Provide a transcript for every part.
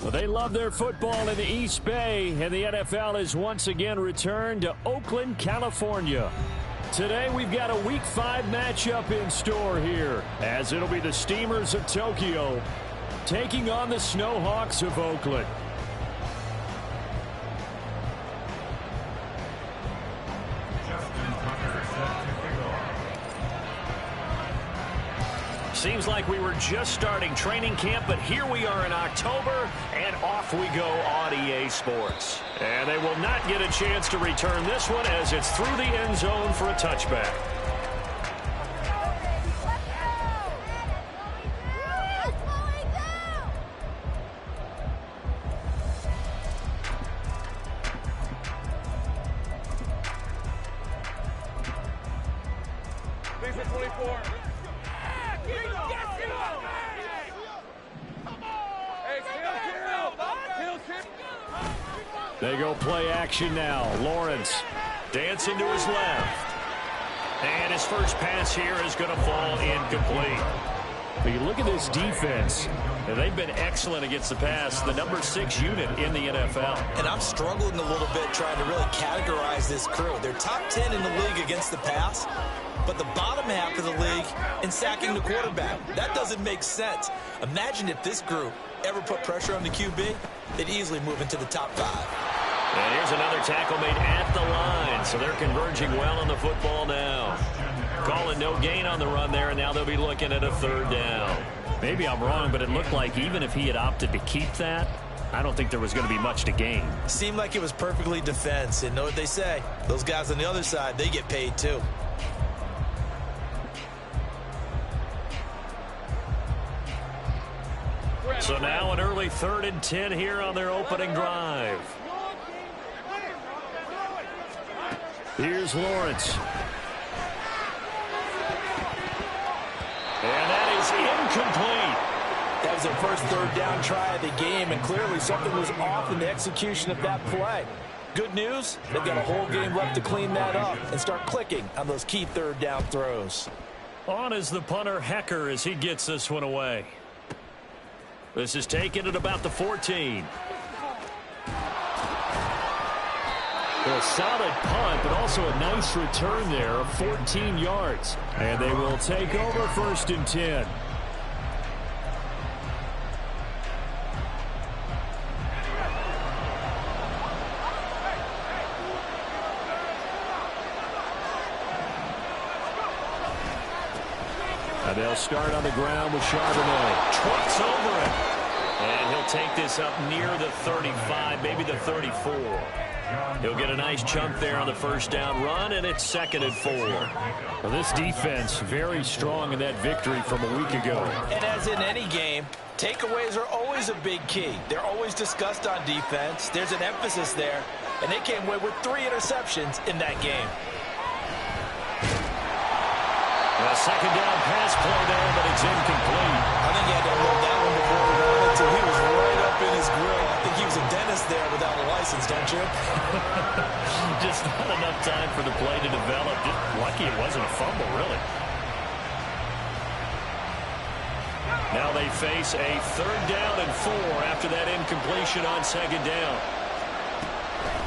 Well, they love their football in the East Bay, and the NFL has once again returned to Oakland, California. Today, we've got a Week 5 matchup in store here, as it'll be the Steamers of Tokyo taking on the Snowhawks of Oakland. Seems like we were just starting training camp, but here we are in October, and off we go on EA Sports. And they will not get a chance to return this one as it's through the end zone for a touchback. They go play action now. Lawrence dancing to his left. And his first pass here is going to fall incomplete. But you look at this defense, and they've been excellent against the pass, the number 6 unit in the NFL. And I'm struggling a little bit trying to really categorize this crew. They're top 10 in the league against the pass, but the bottom half of the league in sacking the quarterback. That doesn't make sense. Imagine if this group ever put pressure on the QB, they'd easily move into the top 5. And here's another tackle made at the line, so they're converging well on the football now. Calling no gain on the run there, and now they'll be looking at a 3rd down. Maybe I'm wrong, but it looked like even if he had opted to keep that, I don't think there was going to be much to gain. Seemed like it was perfectly defense, and know what they say. Those guys on the other side, they get paid too. So now an early 3rd and 10 here on their opening drive. Here's Lawrence. And that is incomplete. That was their first 3rd down try of the game, and clearly something was off in the execution of that play. Good news, they've got a whole game left to clean that up and start clicking on those key 3rd down throws. On is the punter, Hecker, as he gets this one away. This is taken at about the 14. A solid punt, but also a nice return there of 14 yards. And they will take over 1st and 10. And they'll start on the ground with Charbonnet. Trucks over it. And he'll take this up near the 35, maybe the 34. He'll get a nice chunk there on the 1st down run, and it's 2nd and 4. Well, this defense very strong in that victory from a week ago. And as in any game, takeaways are always a big key. They're always discussed on defense. There's an emphasis there, and they came away with 3 interceptions in that game. A 2nd down pass play there, but it's incomplete. I think he had to hold that one before he wanted to. He was right up in his grill. I think he was a dentist there without a license, don't you? Just not enough time for the play to develop. Just lucky it wasn't a fumble, really. Now they face a 3rd down and 4 after that incompletion on 2nd down.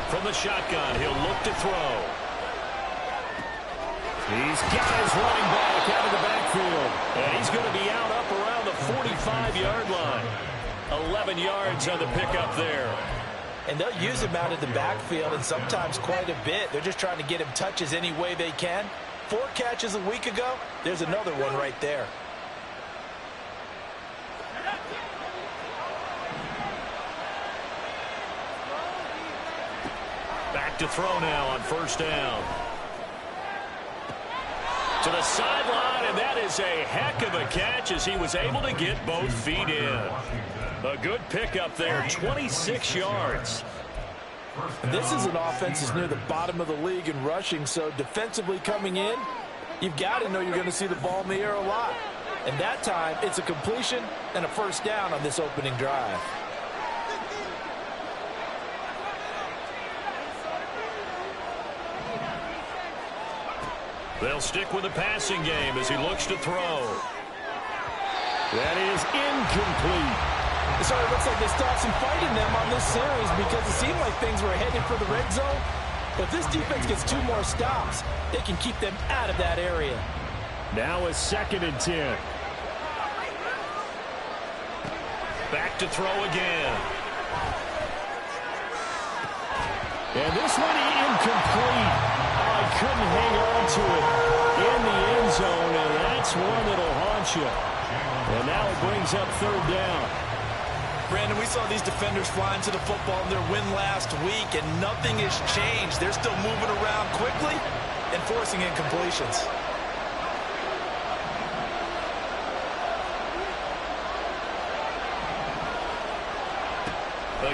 From the shotgun, he'll look to throw. He's got his running back out of the backfield. And he's going to be out up around the 45-yard line. 11 yards on the pickup there. And they'll use him out of the backfield, and sometimes quite a bit. They're just trying to get him touches any way they can. 4 catches a week ago. There's another one right there. Back to throw now on 1st down. To the sideline, and that is a heck of a catch as he was able to get both feet in. A good pickup there, 26 yards. This is an offense that's near the bottom of the league in rushing, so defensively coming in, you've got to know you're going to see the ball in the air a lot. And that time, it's a completion and a first down on this opening drive. They'll stick with the passing game as he looks to throw. That is incomplete. So it looks like they still have some fight in them on this series because it seemed like things were headed for the red zone. But this defense gets 2 more stops. They can keep them out of that area. Now a 2nd and 10. Back to throw again. And this one incomplete. Oh, he couldn't hang on to it in the end zone, and that's one that'll haunt you. And now it brings up 3rd down. Brandon, we saw these defenders flying to the football in their win last week, and nothing has changed. They're still moving around quickly and forcing incompletions.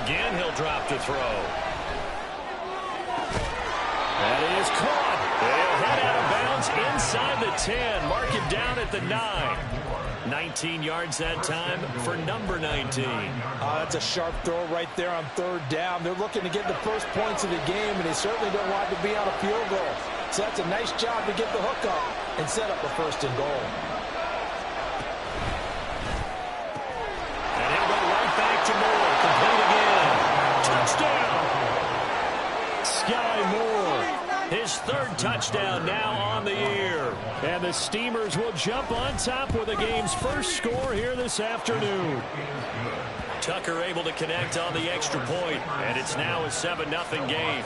Again, he'll drop to throw. That is caught. They'll head out of bounds inside the 10. Mark him down at the 9. 19 yards that time for number 19. That's a sharp throw right there on 3rd down. They're looking to get the first points of the game, and they certainly don't want to be on a field goal. So that's a nice job to get the hook up and set up a 1st and goal. And he'll go right back to Moore. Complete again. Touchdown. Sky Moore. His 3rd touchdown now on the year. And the Steamers will jump on top with the game's first score here this afternoon. Tucker able to connect on the extra point, and it's now a 7-0 game.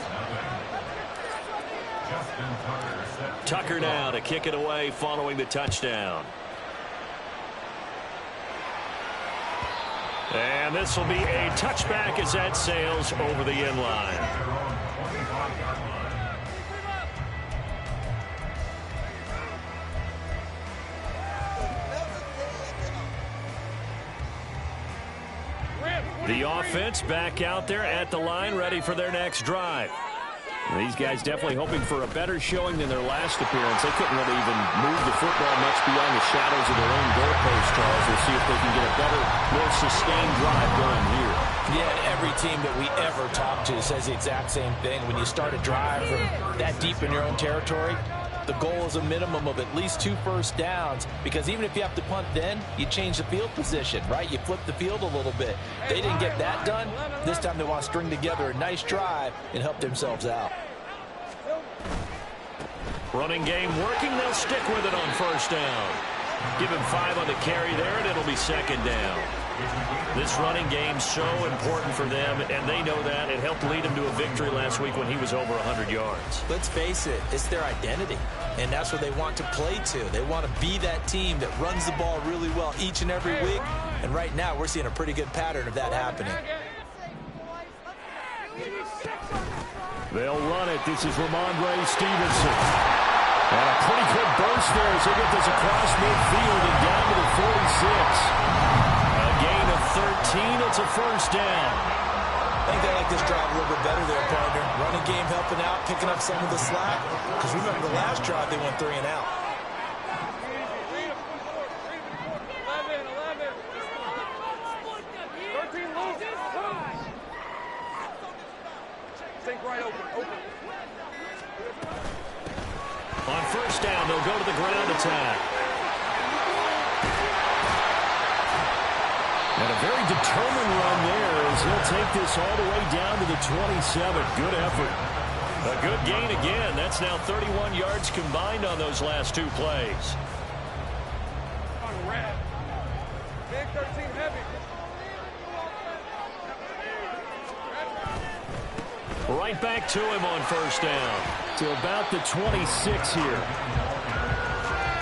Tucker now to kick it away following the touchdown. And this will be a touchback as that sails over the end line. The offense back out there at the line, ready for their next drive. These guys definitely hoping for a better showing than their last appearance. They couldn't really even move the football much beyond the shadows of their own goalpost, Charles. We'll see if they can get a better, more sustained drive going here. Yeah, and every team that we ever talk to says the exact same thing. When you start a drive from that deep in your own territory, the goal is a minimum of at least 2 first downs, because even if you have to punt then, you change the field position, right? You flip the field a little bit. They didn't get that done. This time they want to string together a nice drive and help themselves out. Running game working. They'll stick with it on 1st down. Give him 5 on the carry there, and it'll be 2nd down. This running game so important for them, and they know that. It helped lead him to a victory last week when he was over 100 yards. Let's face it, it's their identity, and that's what they want to play to. They want to be that team that runs the ball really well each and every week, and right now we're seeing a pretty good pattern of that happening. They'll run it. This is Ramondre Stevenson. And a pretty good burst there as they get this across midfield and down to the 46. A gain of 13. It's a 1st down. I think they like this drive a little bit better there, partner. Running game helping out, picking up some of the slack. Because remember, the last drive they went 3 and out. On 1st down, they'll go to the ground attack. And a very determined run there as he'll take this all the way down to the 27. Good effort. A good gain again. That's now 31 yards combined on those last 2 plays. Right back to him on 1st down. To about the 26 here.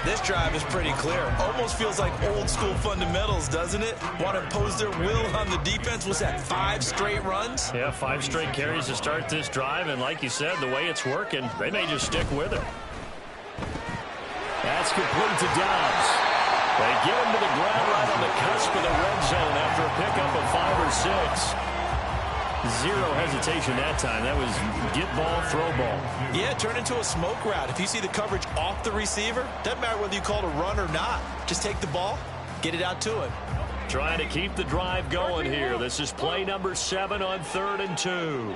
This drive is pretty clear. Almost feels like old school fundamentals, doesn't it? Want to impose their will on the defense. Was that 5 straight runs? Yeah, 5 straight carries to start this drive. And like you said, the way it's working, they may just stick with it. That's complete to Dobbs. They get him to the ground right on the cusp of the red zone after a pickup of 5 or 6. Zero hesitation that time. That was get ball, throw ball. Yeah, turn into a smoke route. If you see the coverage off the receiver, doesn't matter whether you call it a run or not. Just take the ball, get it out to him. Trying to keep the drive going here. This is play number 7 on 3rd and 2.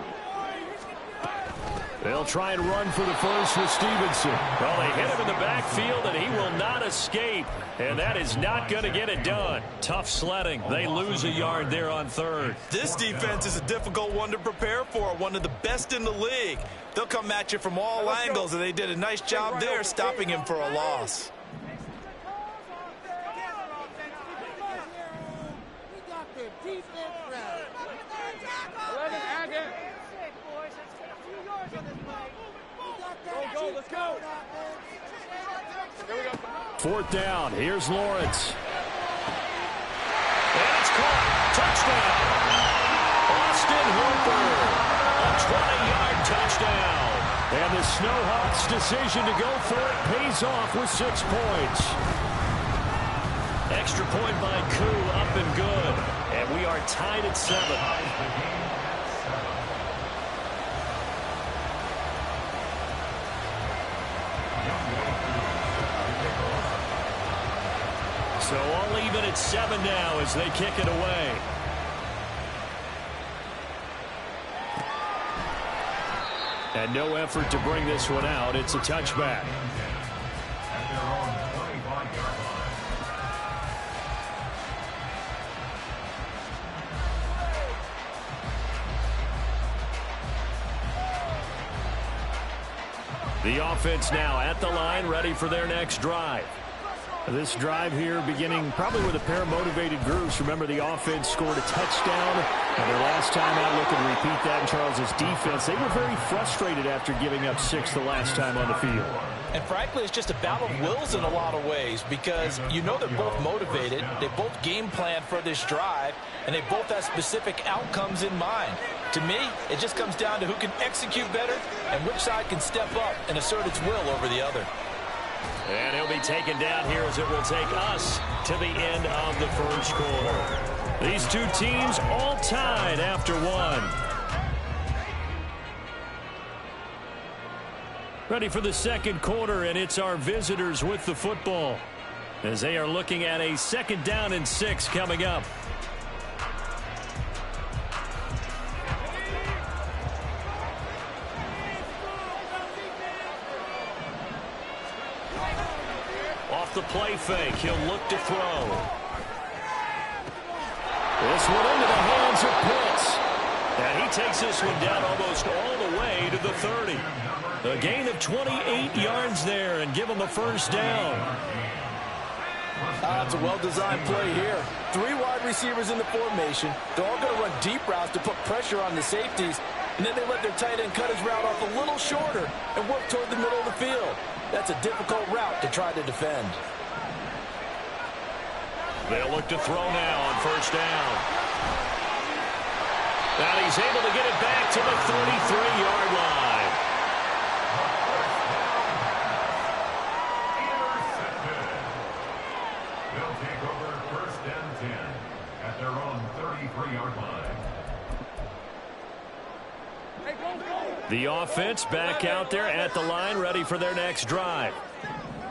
They'll try and run for the first with Stevenson. Well, they hit him in the backfield, and he will not escape. And that is not going to get it done. Tough sledding. They lose a yard there on 3rd. This defense is a difficult one to prepare for, one of the best in the league. They'll come at you from all angles, and they did a nice job there stopping him for a loss. Let's go. 4th down. Here's Lawrence. And it's caught. Touchdown. Austin Hooper. A 20-yard touchdown. And the Snowhawks' decision to go for it pays off with 6 points. Extra point by Koo, up and good. And we are tied at 7. So all even at 7 now as they kick it away. And no effort to bring this one out. It's a touchback. The offense now at the line, ready for their next drive. This drive here beginning probably with a pair of motivated groups. Remember, the offense scored a touchdown, and their last time out, looking to repeat that in Charles's defense. They were very frustrated after giving up 6 the last time on the field. And frankly, it's just a battle of wills in a lot of ways because you know they're both motivated. They both game plan for this drive, and they both have specific outcomes in mind. To me, it just comes down to who can execute better and which side can step up and assert its will over the other. And he'll be taken down here as it will take us to the end of the first quarter. These two teams all tied after 1. Ready for the second quarter, and it's our visitors with the football as they are looking at a 2nd down and 6 coming up. Off the play fake, he'll look to throw. This one into the hands of Pitts. And he takes this one down almost all the way to the 30. A gain of 28 yards there and give him a first down. It's a well-designed play here. 3 wide receivers in the formation. They're all going to run deep routes to put pressure on the safeties. And then they let their tight end cut his route off a little shorter and work toward the middle of the field. That's a difficult route to try to defend. They'll look to throw now on first down. And he's able to get it back to the 33-yard line. They'll take over 1st and 10 at their own 33-yard line. The offense back out there at the line, ready for their next drive.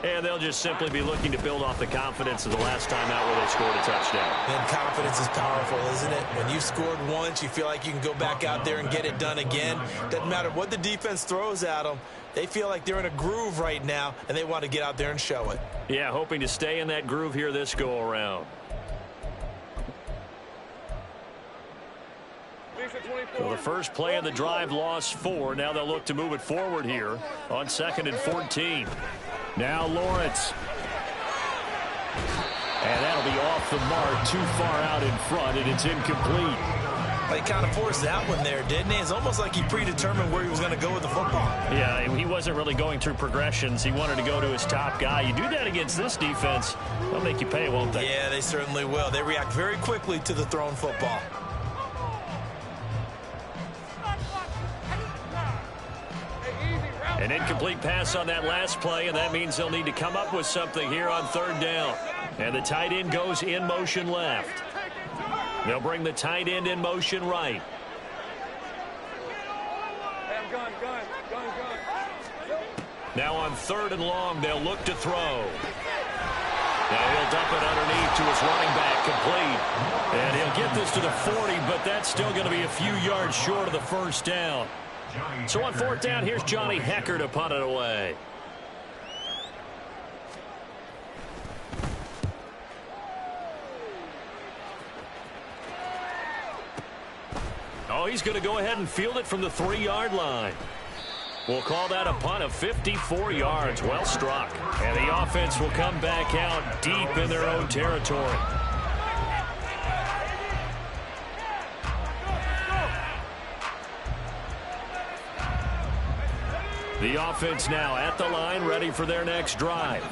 And they'll just simply be looking to build off the confidence of the last time out where they scored a touchdown. And confidence is powerful, isn't it? When you've scored once, you feel like you can go back out there and get it done again. Doesn't matter what the defense throws at them. They feel like they're in a groove right now, and they want to get out there and show it. Yeah, hoping to stay in that groove here this go-around. Well, the first play of the drive lost 4. Now they'll look to move it forward here on 2nd and 14. Now Lawrence. And that'll be off the mark, too far out in front, and it's incomplete. He kind of forced that one there, didn't he? It's almost like he predetermined where he was going to go with the football. Yeah, he wasn't really going through progressions. He wanted to go to his top guy. You do that against this defense, they'll make you pay, won't they? Yeah, they certainly will. They react very quickly to the thrown football. An incomplete pass on that last play, and that means they'll need to come up with something here on third down. And the tight end goes in motion left. They'll bring the tight end in motion right. Now on third and long, they'll look to throw. Now he'll dump it underneath to his running back, complete. And he'll get this to the 40, but that's still going to be a few yards short of the first down. So on fourth down, here's Johnny Hecker to punt it away. Oh, he's going to go ahead and field it from the 3-yard line. We'll call that a punt of 54 yards. Well struck. And the offense will come back out deep in their own territory. The offense now at the line, ready for their next drive.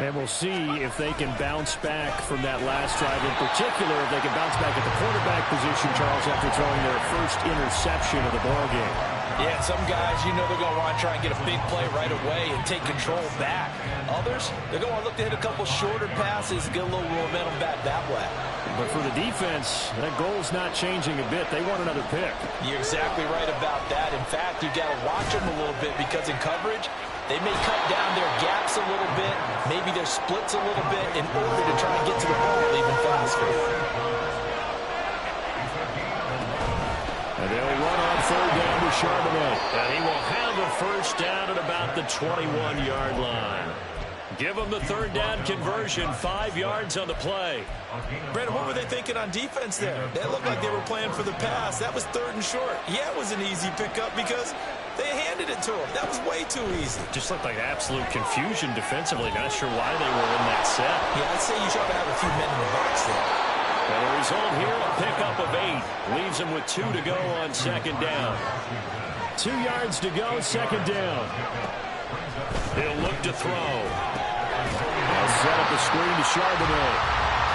And we'll see if they can bounce back from that last drive. In particular, if they can bounce back at the quarterback position, Charles, after throwing their first interception of the ballgame. Yeah, some guys, you know, they're going to want to try and get a big play right away and take control back. Others, they're going to look to hit a couple shorter passes, get a little momentum back that way. But for the defense, that goal's not changing a bit. They want another pick. You're exactly right about that. In fact, you've got to watch them a little bit because in coverage, they may cut down their gaps a little bit, maybe their splits a little bit in order to try and get to the ball even faster. And they'll run on third down to Charbonnet. And he will have a first down at about the 21-yard line. Give them the third down conversion, 5 yards on the play. Brandon, what were they thinking on defense there? They looked like they were playing for the pass. That was third and short. Yeah, it was an easy pickup because they handed it to him. That was way too easy. Just looked like absolute confusion defensively. Not sure why they were in that set. Yeah, I'd say you try to have a few men in the box there. And the result here, a pickup of 8. Leaves them with 2 to go on second down. 2 yards to go, second down. He'll look to throw. They'll set up a screen to Charbonnet.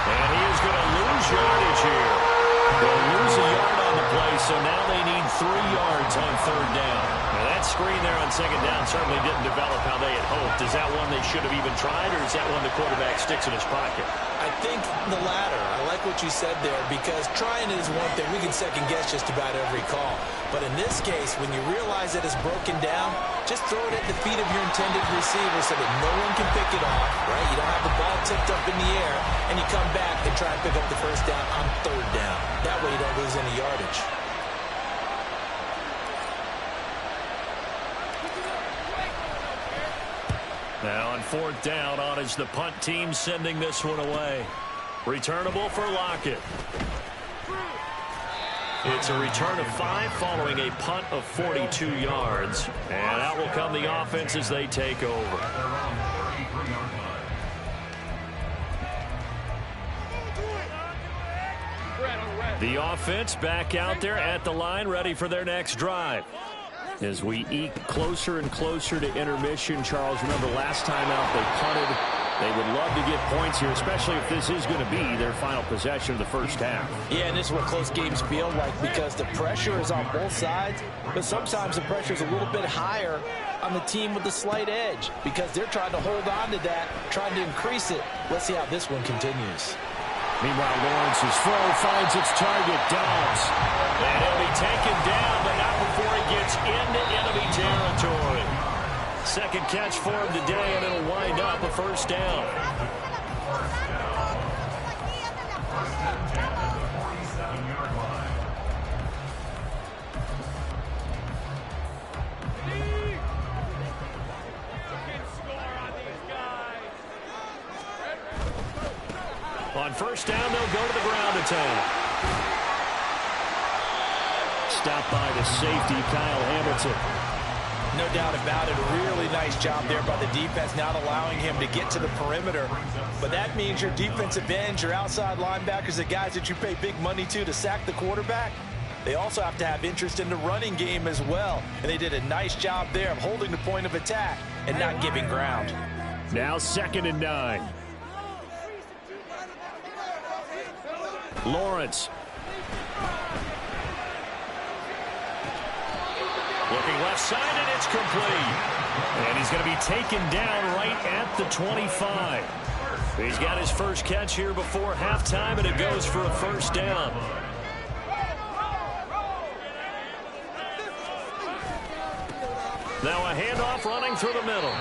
And he is going to lose yardage here. They'll lose a yard on the play, so now they need 3 yards on third down. Now that screen there on second down certainly didn't develop how they had hoped. Is that one they should have even tried, or is that one the quarterback sticks in his pocket? I think the latter. I like what you said there because trying it is one thing. We can second guess just about every call. But in this case, when you realize that it's broken down, just throw it at the feet of your intended receiver so that no one can pick it off, right? You don't have the ball tipped up in the air, and you come back and try and pick up the first down on third down. That way you don't lose any yardage. Now on fourth down, on is the punt team sending this one away. Returnable for Lockett. It's a return of 5 following a punt of 42 yards. And out will come the offense as they take over. The offense back out there at the line, ready for their next drive. As we eke closer and closer to intermission, Charles, remember last time out they punted. They would love to get points here, especially if this is going to be their final possession of the first half. Yeah, and this is what close games feel like because the pressure is on both sides, but sometimes the pressure is a little bit higher on the team with the slight edge because they're trying to hold on to that, trying to increase it. Let's see how this one continues. Meanwhile, Lawrence's throw finds its target, Dobbs. And he'll be taken down, but not before he gets into enemy territory. Second catch for him today, and it'll wind up a first down. On first down, they'll go to the ground attack. Stopped by the safety, Kyle Hamilton. No doubt about it. A really nice job there by the defense, not allowing him to get to the perimeter. But that means your defensive ends, your outside linebackers, the guys that you pay big money to sack the quarterback, they also have to have interest in the running game as well. And they did a nice job there of holding the point of attack and not giving ground. Now 2nd and 9. Lawrence. Looking left left side, and it's complete. And he's going to be taken down right at the 25. He's got his first catch here before halftime, and it goes for a first down. Now a handoff running through the middle.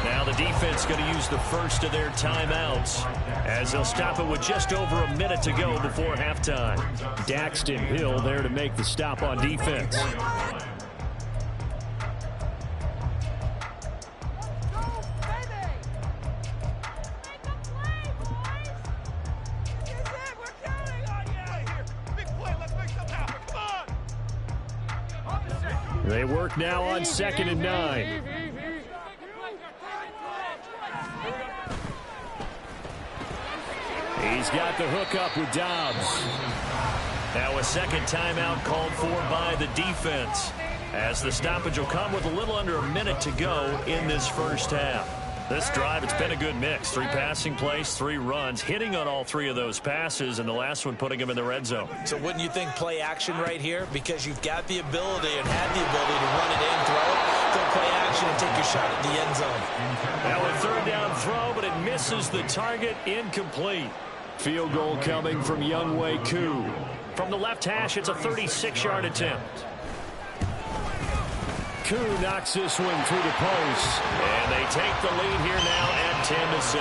Now the defense going to use the first of their timeouts as they'll stop it with just over a minute to go before halftime. Daxton Hill there to make the stop on defense. They work now on 2nd and 9. He's got the hook up with Dobbs. Now a second timeout called for by the defense, as the stoppage will come with a little under a minute to go in this first half. This drive, it's been a good mix. 3 passing plays, 3 runs, hitting on all 3 of those passes, and the last one putting him in the red zone. So wouldn't you think play action right here? Because you've got the ability and had the ability to run it in, throw it, go play action, and take your shot at the end zone. Now a third down throw, but it misses the target, incomplete. Field goal coming from Younghoe Koo. From the left hash, it's a 36-yard attempt. Koo knocks this one through the post. And they take the lead here now at 10-7.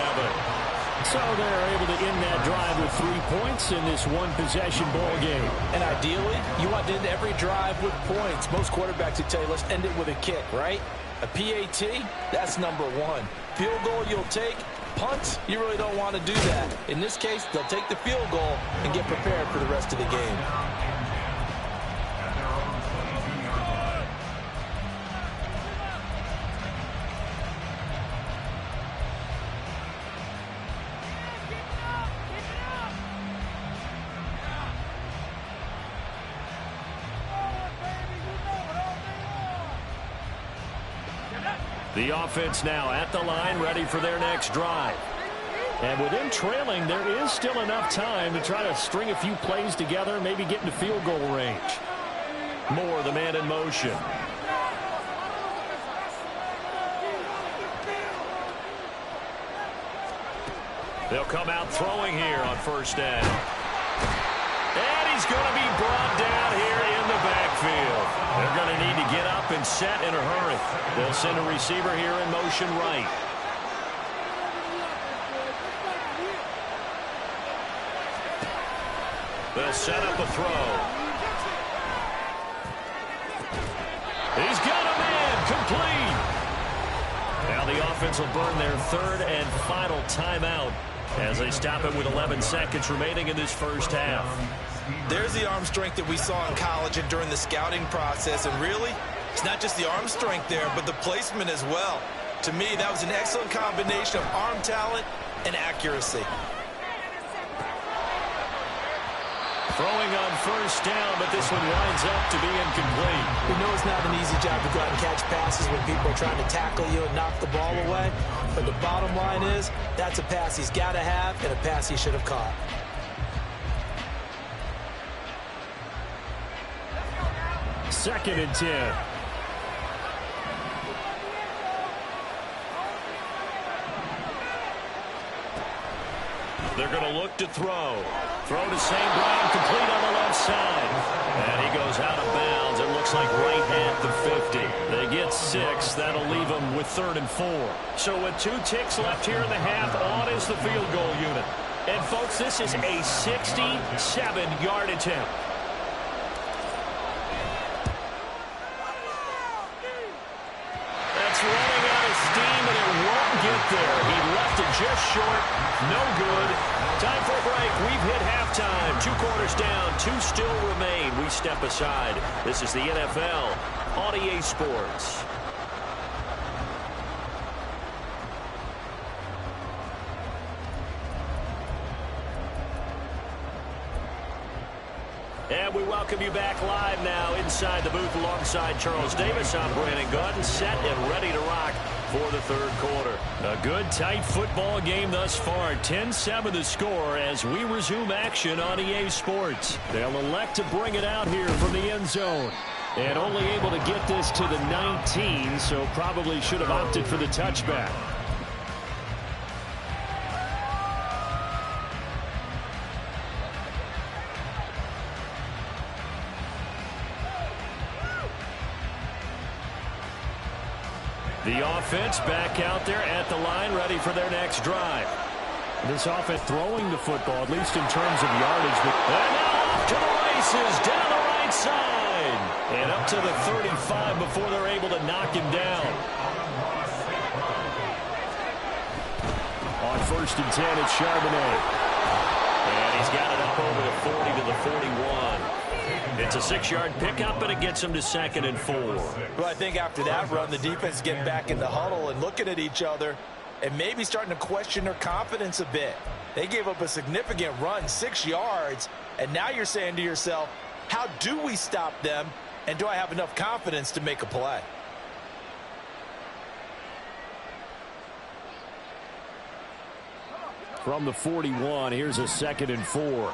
So they're able to end that drive with 3 points in this one-possession ball game. And ideally, you want to end every drive with points. Most quarterbacks would tell you, let's end it with a kick, right? A PAT, that's number 1. Field goal you'll take. Punts, you really don't want to do that. In this case, they'll take the field goal and get prepared for the rest of the game. The offense now at the line, ready for their next drive. And with them trailing, there is still enough time to try to string a few plays together, maybe get into field goal range. Moore, the man in motion. They'll come out throwing here on first down. And he's going to be brought down here in the backfield. They're going to need to get up and set in a hurry. They'll send a receiver here in motion right. They'll set up a throw. He's got a man, complete. Now the offense will burn their third and final timeout as they stop it with 11 seconds remaining in this first half. There's the arm strength that we saw in college and during the scouting process. And really, it's not just the arm strength there, but the placement as well. To me, that was an excellent combination of arm talent and accuracy. Throwing on first down, but this one winds up to be incomplete. We know it's not an easy job to go out and catch passes when people are trying to tackle you and knock the ball away. But the bottom line is, that's a pass he's got to have and a pass he should have caught. Second and 10. They're going to look to throw. Throw to St. Brown, complete on the left side. And he goes out of bounds. It looks like right at the 50. They get 6. That'll leave them with 3rd and 4. So with 2 ticks left here in the half, on is the field goal unit. And, folks, this is a 67-yard attempt. That's running out of steam, and it won't get there. He left it just short. No good. Time for a break. We've hit halftime. 2 quarters down. 2 still remain. We step aside. This is the NFL on EA Sports. And we welcome you back live now inside the booth alongside Charles Davis. I'm Brandon Gordon, set and ready to rock for the third quarter. A good, tight football game thus far. 10-7 the score as we resume action on EA Sports. They'll elect to bring it out here from the end zone. And only able to get this to the 19, so probably should have opted for the touchback. The offense back out there at the line, ready for their next drive. This offense throwing the football, at least in terms of yardage. And now off to the races, down the right side. And up to the 35 before they're able to knock him down. On 1st and 10, it's Charbonnet. And he's got it up over the 40 to the 41. It's a 6-yard pickup, and it gets him to 2nd and 4. Well, I think after that run, the defense is getting back in the huddle and looking at each other and maybe starting to question their confidence a bit. They gave up a significant run, 6 yards, and now you're saying to yourself, how do we stop them, and do I have enough confidence to make a play? From the 41, here's a 2nd and 4.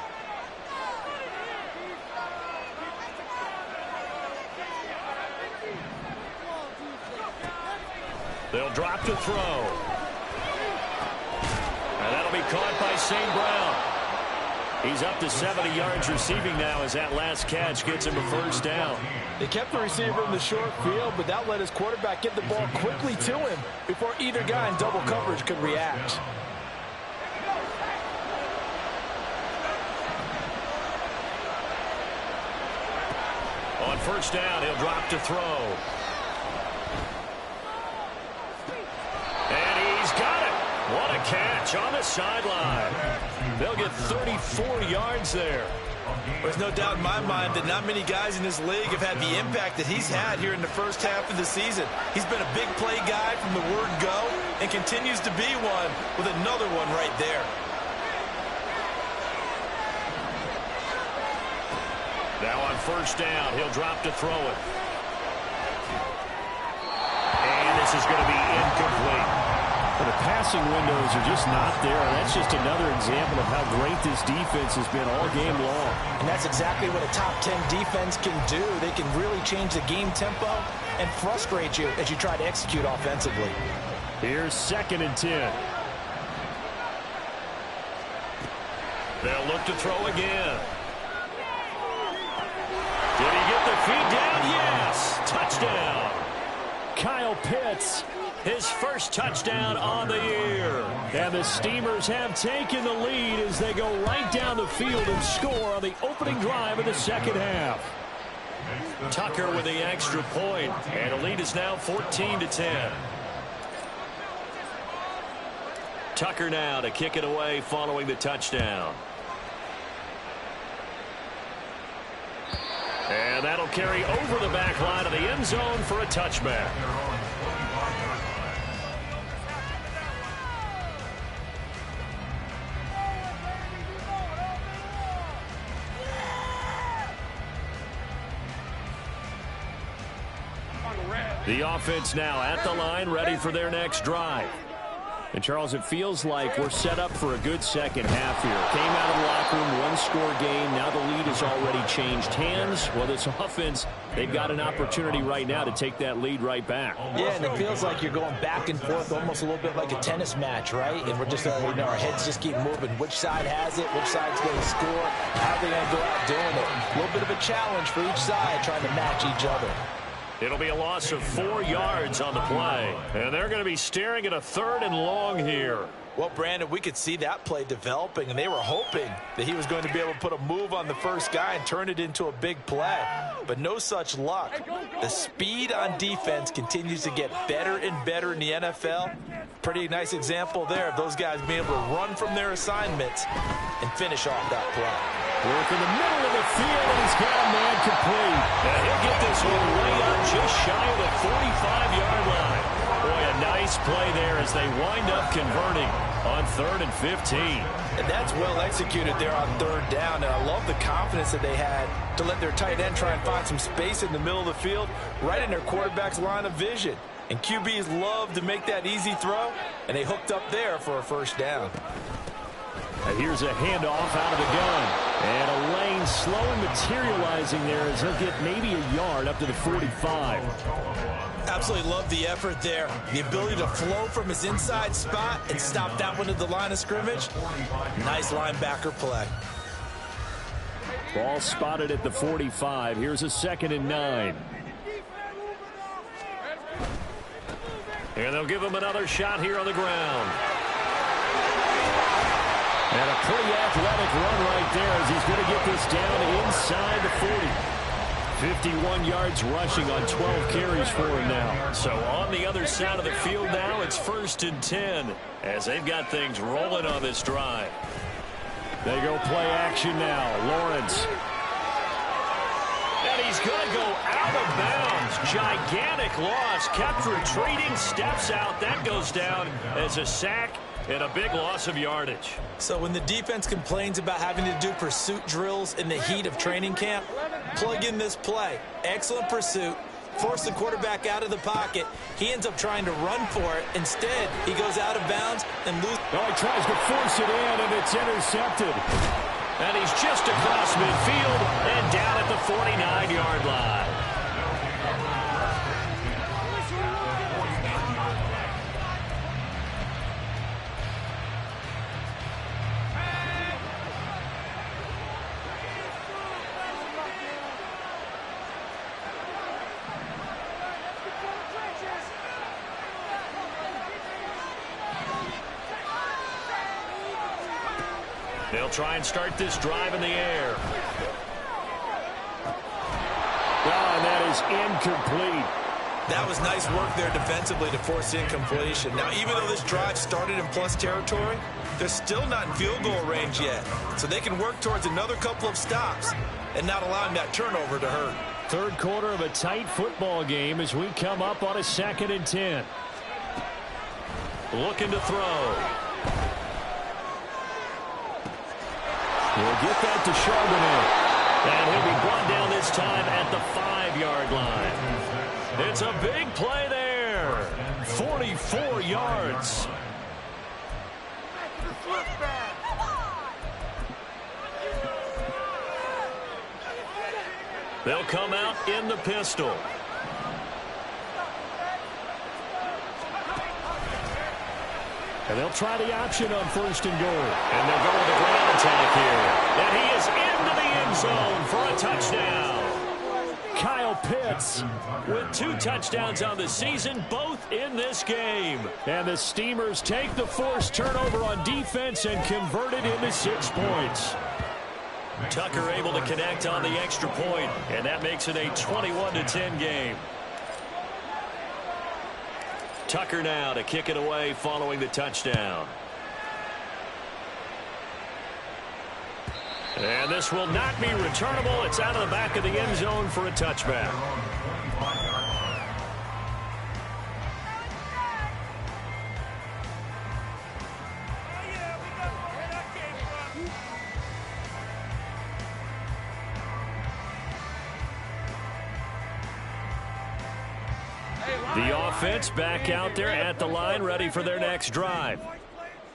They'll drop to throw. And that'll be caught by St. Brown. He's up to 70 yards receiving now as that last catch gets him a 1st down. They kept the receiver in the short field, but that let his quarterback get the ball quickly to him before either guy in double coverage could react. On 1st down, he'll drop to throw. And he's got it. What a catch on the sideline. They'll get 34 yards there. There's no doubt in my mind that not many guys in this league have had the impact that he's had here in the first half of the season. He's been a big play guy from the word go and continues to be one with another one right there. Now on 1st down, he'll drop to throw it. And this is going to be incomplete. Well, the passing windows are just not there. That's just another example of how great this defense has been all game long. And that's exactly what a top 10 defense can do. They can really change the game tempo and frustrate you as you try to execute offensively. Here's 2nd and 10. They'll look to throw again. Did he get the feet down? Yes! Touchdown! Kyle Pitts, his 1st touchdown on the year. And the Steamers have taken the lead as they go right down the field and score on the opening drive of the 2nd half. Tucker with the extra point, and the lead is now 14-10. Tucker now to kick it away following the touchdown. And that'll carry over the back line of the end zone for a touchback. The offense now at the line, ready for their next drive. And, Charles, it feels like we're set up for a good 2nd half here. Came out of the locker room, 1-score game. Now the lead has already changed hands. Well, this offense, they've got an opportunity right now to take that lead right back. Yeah, and it feels like you're going back and forth almost a little bit like a tennis match, right? And we're just, our heads just keep moving. Which side has it? Which side's going to score? How are they going to go out doing it? A little bit of a challenge for each side trying to match each other. It'll be a loss of 4 yards on the play. And they're going to be staring at a 3rd and long here. Well, Brandon, we could see that play developing, and they were hoping that he was going to be able to put a move on the first guy and turn it into a big play. But no such luck. The speed on defense continues to get better and better in the NFL. Pretty nice example there of those guys being able to run from their assignments and finish off that play. Work in the middle of the field, and he's got a man complete. And he'll get this one way up just shy of the 45-yard line. Boy, a nice play there as they wind up converting on 3rd and 15. And that's well executed there on 3rd down. And I love the confidence that they had to let their tight end try and find some space in the middle of the field, right in their quarterback's line of vision. And QBs love to make that easy throw, and they hooked up there for a 1st down. And here's a handoff out of the gun. And a lane slowly materializing there as he'll get maybe a yard up to the 45. Absolutely love the effort there. The ability to flow from his inside spot and stop that one at the line of scrimmage. Nice linebacker play. Ball spotted at the 45. Here's a 2nd and 9. And they'll give him another shot here on the ground. And a pretty athletic run right there as he's going to get this down inside the 40. 51 yards rushing on 12 carries for him now. So on the other side of the field now, it's 1st and 10 as they've got things rolling on this drive. They go play action now. Lawrence. And he's going to go out of bounds. Gigantic loss. Kept retreating. Steps out. That goes down as a sack and a big loss of yardage. So when the defense complains about having to do pursuit drills in the heat of training camp, plug in this play. Excellent pursuit. Force the quarterback out of the pocket. He ends up trying to run for it. Instead, he goes out of bounds and loses. Oh, he tries to force it in, and it's intercepted. And he's just across midfield and down at the 49-yard line. They'll try and start this drive in the air. And that is incomplete. That was nice work there defensively to force incompletion. Now, even though this drive started in plus territory, they're still not in field goal range yet. So they can work towards another couple of stops and not allowing that turnover to hurt. Third quarter of a tight football game as we come up on a 2nd and 10. Looking to throw. He'll get that to Charbonnet. And he'll be brought down this time at the 5-yard line. It's a big play there. 44 yards. They'll come out in the pistol. And they'll try the option on 1st and goal. And they'll go with the ground attack here. And he is into the end zone for a touchdown. Kyle Pitts with 2 touchdowns on the season, both in this game. And the Steamers take the forced turnover on defense and convert it into 6 points. Tucker able to connect on the extra point, and that makes it a 21-10 game. Tucker now to kick it away following the touchdown. And this will not be returnable. It's out of the back of the end zone for a touchback. The offense back out there at the line, ready for their next drive.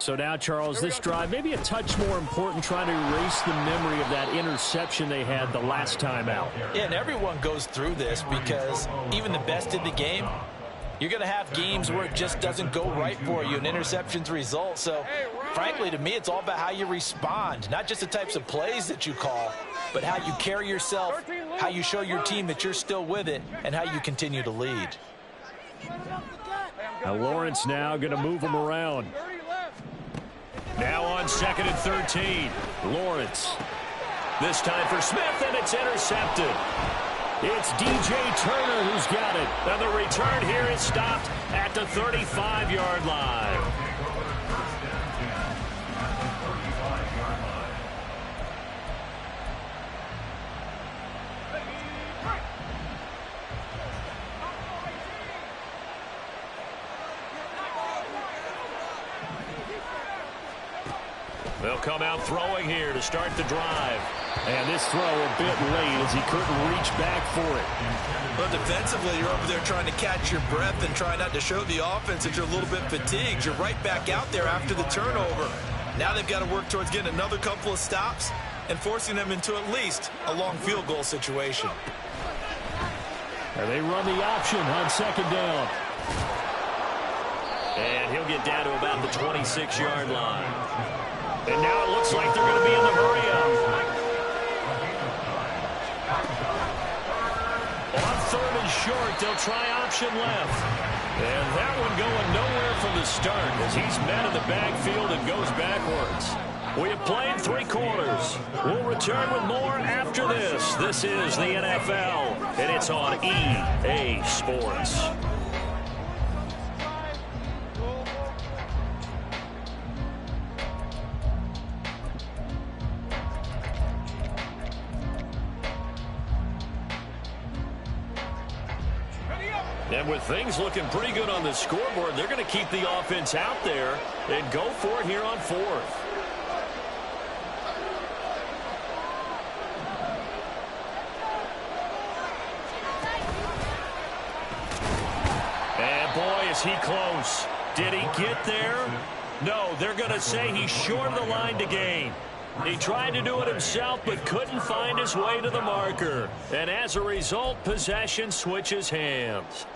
So now, Charles, this drive maybe a touch more important, trying to erase the memory of that interception they had the last time out. Yeah, and everyone goes through this because even the best in the game, you're going to have games where it just doesn't go right for you, and interceptions result. So, frankly, to me, it's all about how you respond, not just the types of plays that you call, but how you carry yourself, how you show your team that you're still with it, and how you continue to lead. Now Lawrence now going to move him around. Now on 2nd and 13. Lawrence. This time for Smith, and it's intercepted. It's DJ Turner who's got it. And the return here is stopped at the 35-yard line. They'll come out throwing here to start the drive. And this throw a bit late as he couldn't reach back for it. But defensively, you're over there trying to catch your breath and try not to show the offense that you're a little bit fatigued. You're right back out there after the turnover. Now they've got to work towards getting another couple of stops and forcing them into at least a long field goal situation. And they run the option on second down. And he'll get down to about the 26-yard line. And now it looks like they're going to be in the hurry-up. On third and short, they'll try option left. And that one going nowhere from the start as he's met in the backfield and goes backwards. We have played 3 quarters. We'll return with more after this. This is the NFL, and it's on EA Sports. And with things looking pretty good on the scoreboard, they're going to keep the offense out there and go for it here on 4th. And boy, is he close. Did he get there? No, they're going to say he's short of the line to gain. He tried to do it himself, but couldn't find his way to the marker. And as a result, possession switches hands.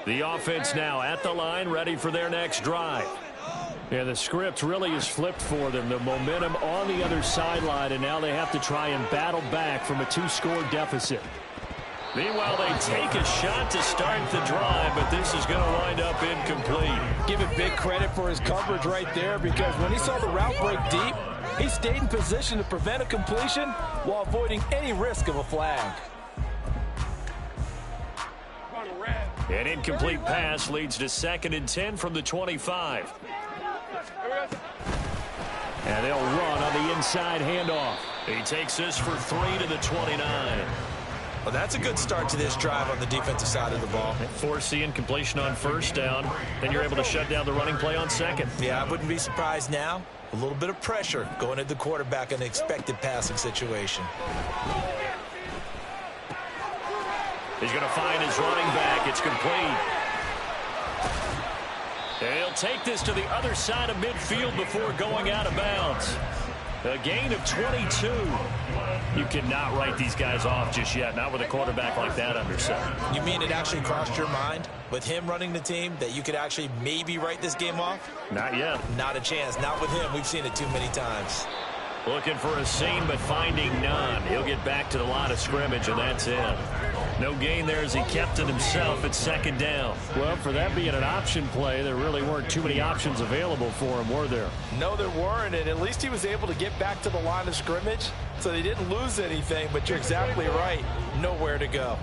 The offense now at the line, ready for their next drive. And the script really is flipped for them. The momentum on the other sideline, and now they have to try and battle back from a 2-score deficit. Meanwhile, they take a shot to start the drive, but this is going to wind up incomplete. Give it big credit for his coverage right there, because when he saw the route break deep, he stayed in position to prevent a completion while avoiding any risk of a flag. An incomplete pass leads to 2nd and 10 from the 25. And they'll run on the inside handoff. He takes this for 3 to the 29. Well, that's a good start to this drive on the defensive side of the ball. Force the incompletion on first down. Then you're able to shut down the running play on second. Yeah, I wouldn't be surprised now. A little bit of pressure going at the quarterback in an expected passing situation. He's going to find his running back. It's complete. And he'll take this to the other side of midfield before going out of bounds. A gain of 22. You cannot write these guys off just yet, not with a quarterback like that under center. You mean it actually crossed your mind with him running the team that you could actually maybe write this game off? Not yet. Not a chance. Not with him. We've seen it too many times. Looking for a seam, but finding none. He'll get back to the line of scrimmage, and that's it. No gain there as he kept it himself at 2nd down. Well, for that being an option play, there really weren't too many options available for him, were there? No, there weren't, and at least he was able to get back to the line of scrimmage, so they didn't lose anything, but you're exactly right. Nowhere to go.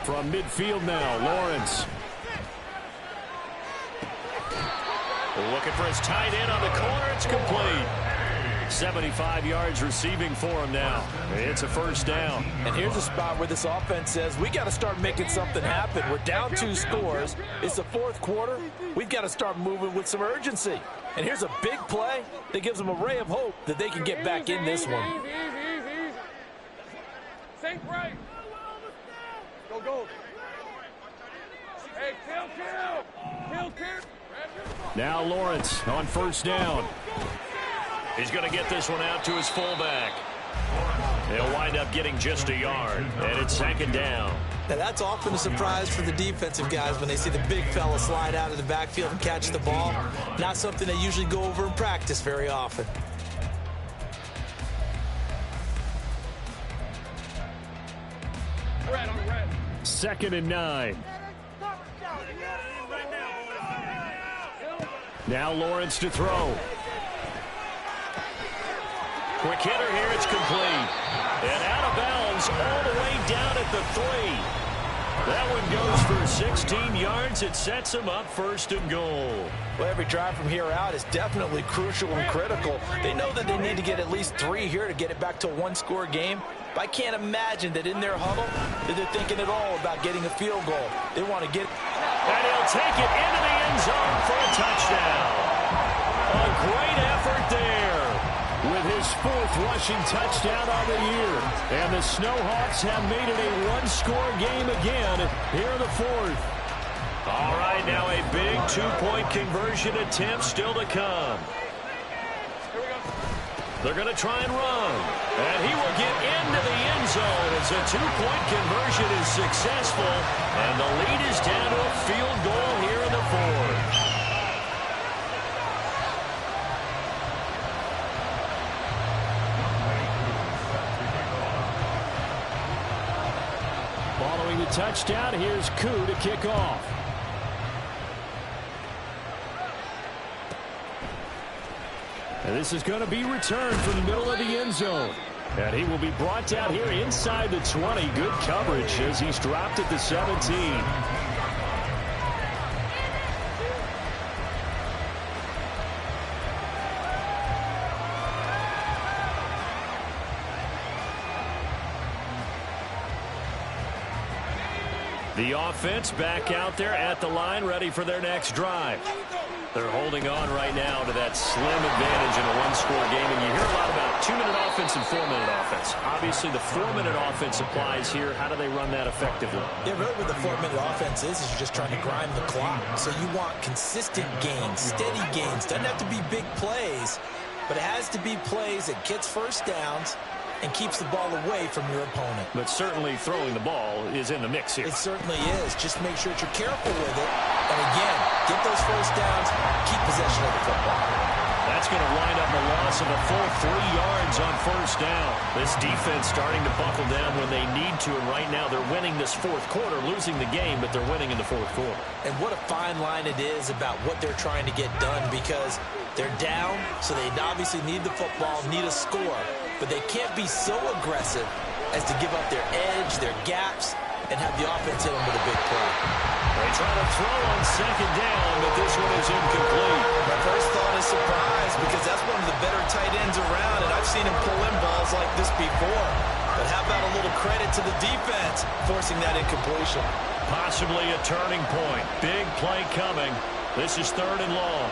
From midfield now, Lawrence. Looking for his tight end on the corner. It's complete. 75 yards receiving for him now. It's a first down. And here's a spot where this offense says, we got to start making something happen. We're down 2 scores. It's the 4th quarter. We've got to start moving with some urgency. And here's a big play that gives them a ray of hope that they can get back in this one. Think right. Go. Hey, kill. Now Lawrence on first down. He's going to get this one out to his fullback. They'll wind up getting just a yard, and it's 2nd down. Now, that's often a surprise for the defensive guys when they see the big fella slide out of the backfield and catch the ball. Not something they usually go over in practice very often. Red on red. 2nd and 9. Now Lawrence to throw. Quick hitter here, it's complete. And out of bounds all the way down at the 3. That one goes for 16 yards. It sets him up 1st and goal. Well, every drive from here out is definitely crucial and critical. They know that they need to get at least 3 here to get it back to a 1-score game. But I can't imagine that in their huddle that they're thinking at all about getting a field goal. They want to get... And he'll take it into the end zone for a touchdown. A great effort there with his his 4th rushing touchdown on the year. And the Snowhawks have made it a one-score game again here in the 4th. All right, now a big 2-point conversion attempt still to come. They're going to try and run. And he will get into the end zone as a 2-point conversion is successful. And the lead is down to a field goal here in the 4th. Following the touchdown, here's Koo to kick off. And this is going to be returned from the middle of the end zone. And he will be brought down here inside the 20. Good coverage as he's dropped at the 17. The offense back out there at the line, ready for their next drive. They're holding on right now to that slim advantage in a one-score game. And you hear a lot about 2-minute offense and 4-minute offense. Obviously, the 4-minute offense applies here. How do they run that effectively? Yeah, really what the 4-minute offense is you're just trying to grind the clock. So you want consistent gains, steady gains. Doesn't have to be big plays, but it has to be plays that gets first downs and keeps the ball away from your opponent. But certainly throwing the ball is in the mix here. It certainly is. Just make sure that you're careful with it. And again, get those first downs, keep possession of the football. That's going to wind up a loss of a full 3 yards on first down. This defense starting to buckle down when they need to, and right now they're winning this 4th quarter, losing the game, but they're winning in the 4th quarter. And what a fine line it is about what they're trying to get done, because they're down, so they obviously need the football, need a score, but they can't be so aggressive as to give up their edge, their gaps, and have the offense hit them with a big play. They try to throw on 2nd down, but this one is incomplete. My first thought is surprise, because that's one of the better tight ends around, and I've seen him pull in balls like this before. But how about a little credit to the defense forcing that incompletion? Possibly a turning point. Big play coming. This is 3rd and long.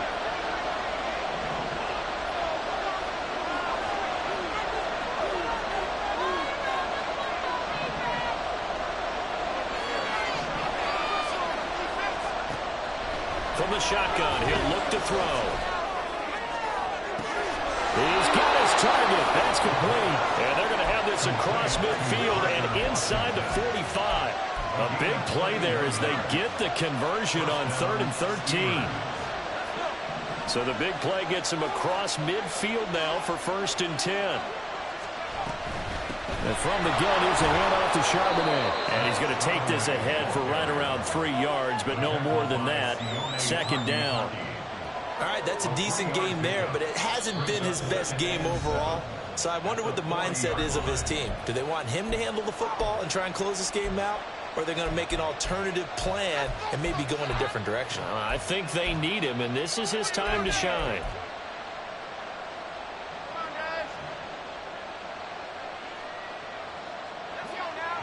From the shotgun, he'll look to throw. He's got his target. That's complete. And they're going to have this across midfield and inside the 45. A big play there as they get the conversion on 3rd and 13. So the big play gets him across midfield now for 1st and 10. And from the gun, here's a handoff to Charbonnet. And he's going to take this ahead for right around 3 yards, but no more than that. 2nd down. All right, that's a decent game there, but it hasn't been his best game overall. So I wonder what the mindset is of his team. Do they want him to handle the football and try and close this game out? Or are they going to make an alternative plan and maybe go in a different direction? I think they need him, and this is his time to shine.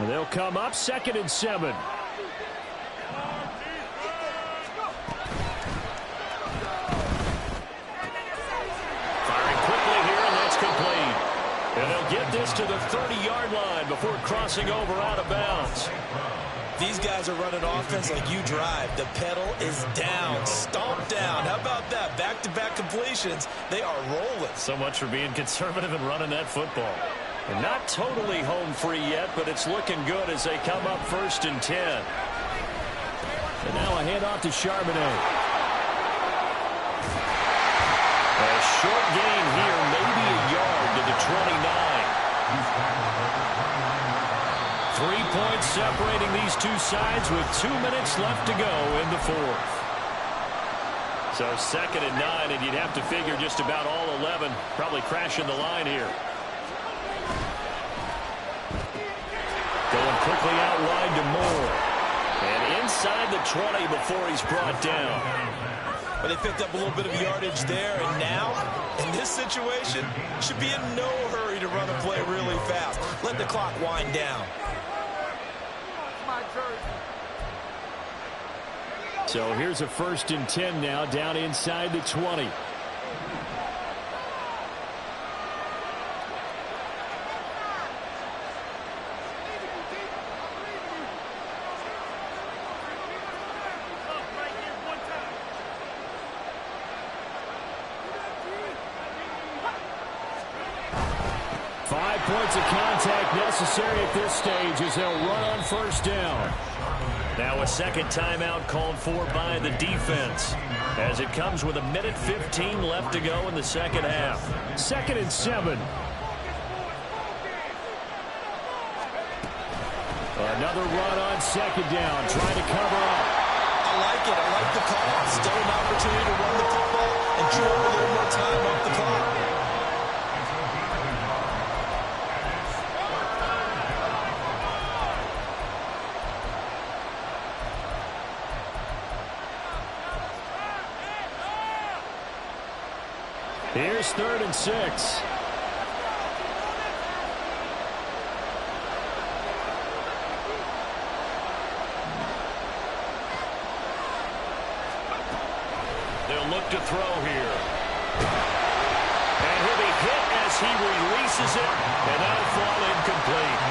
And they'll come up 2nd and 7. Firing quickly here, and that's complete. And they'll get this to the 30-yard line before crossing over out of bounds. These guys are running offense like you drive. The pedal is down, stomped down. How about that? Back-to-back completions. They are rolling. So much for being conservative and running that football. And not totally home free yet, but it's looking good as they come up 1st and 10. And now a handoff to Charbonnet. A short gain here, maybe a yard to the 29. 3 points separating these two sides with 2 minutes left to go in the 4th. So 2nd and 9, and you'd have to figure just about all 11 probably crashing the line here. Going quickly out wide to Moore. And inside the 20 before he's brought down. But they picked up a little bit of yardage there, and now, in this situation, should be in no hurry to run a play really fast. Let the clock wind down. So here's a 1st and 10 now, down inside the 20. points of contact necessary at this stage as they'll run on first down. Now a second timeout called for by the defense as it comes with 1:15 left to go in the second half. 2nd and 7. Another run on second down, trying to cover up. I like it. I like the call. Still an opportunity to run the football and chew up a little more time off the clock. Here's 3rd and 6. They'll look to throw here. And he'll be hit as he releases it, and that'll fall incomplete.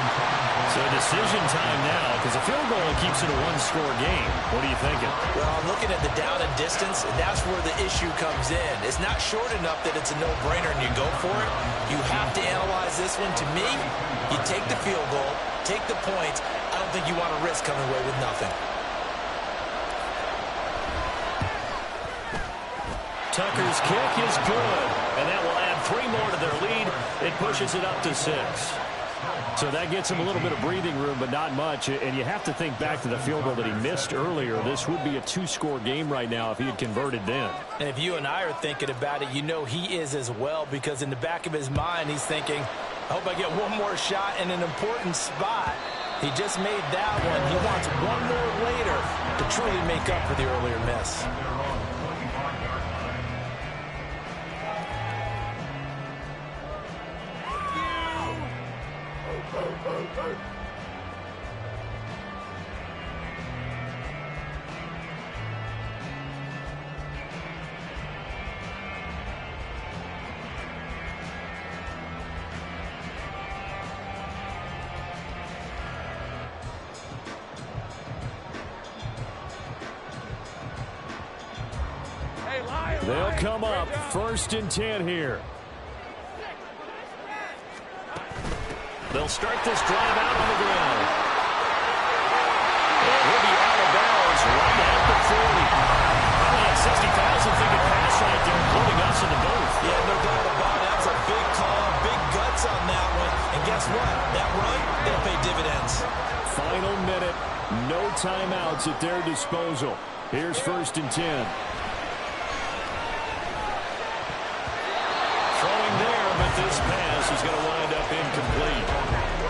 So decision time now, because a field goal keeps it a one-score game. What are you thinking? Well, I'm looking at the down and distance, and that's where the issue comes in. It's not short enough that it's a no-brainer and you go for it. You have to analyze this one. To me, you take the field goal, take the points. I don't think you want to risk coming away with nothing. Tucker's kick is good, and that will add 3 more to their lead. It pushes it up to 6. So that gets him a little bit of breathing room, but not much. And you have to think back to the field goal that he missed earlier. This would be a 2-score game right now if he had converted then. And if you and I are thinking about it, you know he is as well, because in the back of his mind, he's thinking, I hope I get one more shot in an important spot. He just made that one. He wants one more later to truly make up for the earlier miss. They'll come up 1st and 10 here. They'll start this drive out on the ground. And he'll be out of bounds right at the 40. Probably had 60,000 thinking pass right there, including us in the booth. Yeah, no doubt about it. That's a big call, big guts on that one. And guess what? That run, it'll pay dividends. Final minute, no timeouts at their disposal. Here's 1st and 10. This pass is going to wind up incomplete.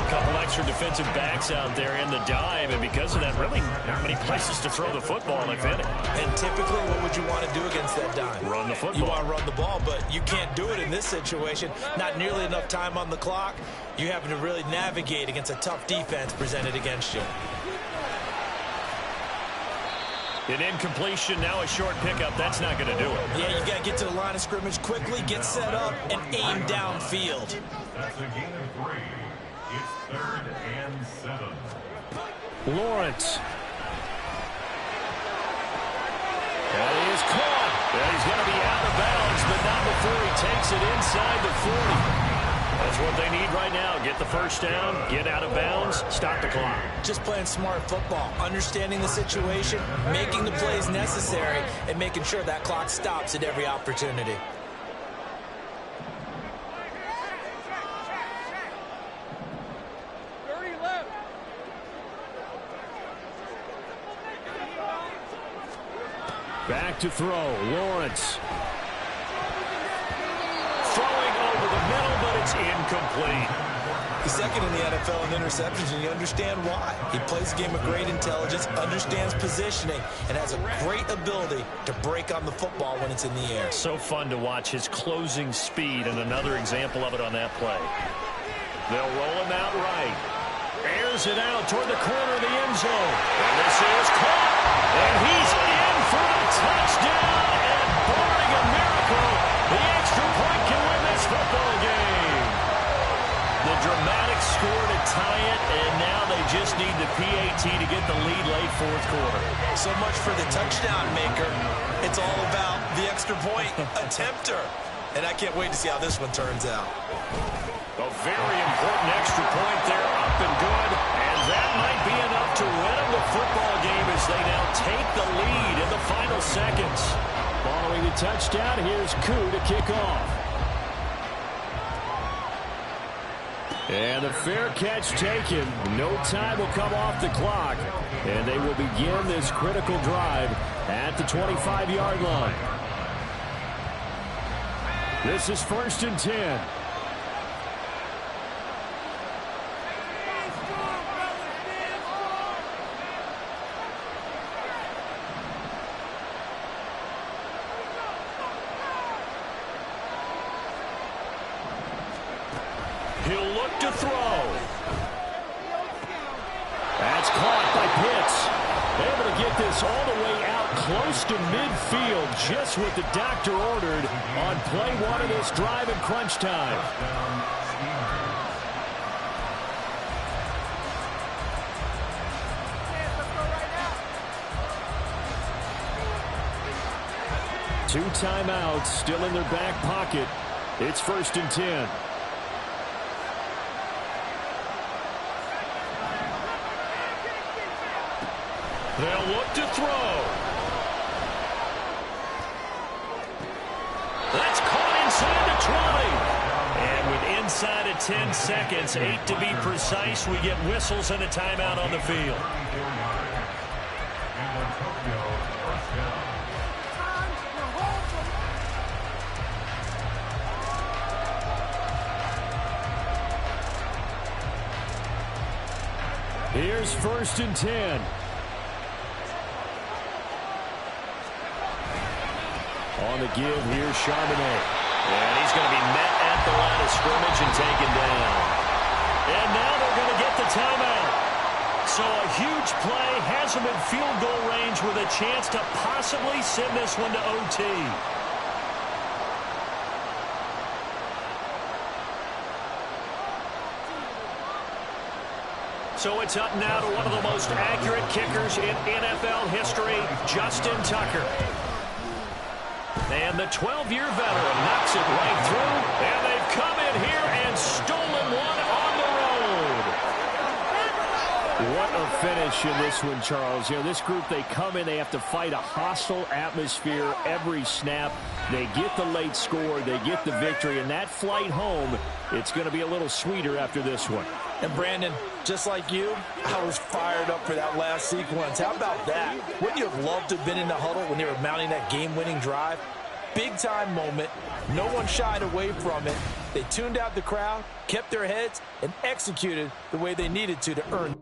A couple extra defensive backs out there in the dive, and because of that, really not many places to throw the football, if any. And typically, what would you want to do against that dive? Run the football. You want to run the ball, but you can't do it in this situation. Not nearly enough time on the clock. You having to really navigate against a tough defense presented against you. An incompletion, now a short pickup. That's not going to do it. Yeah, you got to get to the line of scrimmage quickly, get set up, and aim downfield. That's a gain of 3. It's 3rd and 7. Lawrence. That is caught. Yeah, he's going to be out of bounds, but not before he takes it inside the 40. That's what they need right now. Get the first down, get out of bounds, stop the clock. Just playing smart football, understanding the situation, making the plays necessary, and making sure that clock stops at every opportunity. Back to throw, Lawrence. Throwing over the middle, but it's incomplete. He's second in the NFL in interceptions, and you understand why. He plays a game of great intelligence, understands positioning, and has a great ability to break on the football when it's in the air. So fun to watch his closing speed, and another example of it on that play. They'll roll him out right. Airs it out toward the corner of the end zone. And this is caught. And he's in for the touchdown. And barring a miracle, the extra point can win this football game. The dramatic score to tie it, and now they just need the PAT to get the lead late fourth quarter. So much for the touchdown maker. It's all about the extra point attempter. And I can't wait to see how this one turns out. A very important extra point there, up and good. And that might be enough to win them the football game as they now take the lead in the final seconds. Following the touchdown, here's Koo to kick off. And the fair catch taken. No time will come off the clock. And they will begin this critical drive at the 25-yard line. This is 1st and 10. He'll look to throw. That's caught by Pitts. Able to get this all the way out close to midfield, just what the doctor ordered on play one of this drive in crunch time. Two timeouts still in their back pocket. It's 1st and 10. They'll look to throw. That's caught inside the 20. And with inside of 10 seconds, 8 to be precise, we get whistles and a timeout on the field. Here's 1st and 10. On the give, here's Charbonnet. And he's going to be met at the line of scrimmage and taken down. And now they're going to get the timeout. So a huge play has them in field goal range with a chance to possibly send this one to OT. So it's up now to one of the most accurate kickers in NFL history, Justin Tucker. And the 12-year veteran knocks it right through, and they've come in here and stolen one on the road. What a finish in this one, Charles. You know, this group, they come in, they have to fight a hostile atmosphere every snap. They get the late score, they get the victory, and that flight home, it's going to be a little sweeter after this one. And Brandon, just like you, I was fired up for that last sequence. How about that? Wouldn't you have loved to have been in the huddle when they were mounting that game-winning drive? Big-time moment. No one shied away from it. They tuned out the crowd, kept their heads, and executed the way they needed to earn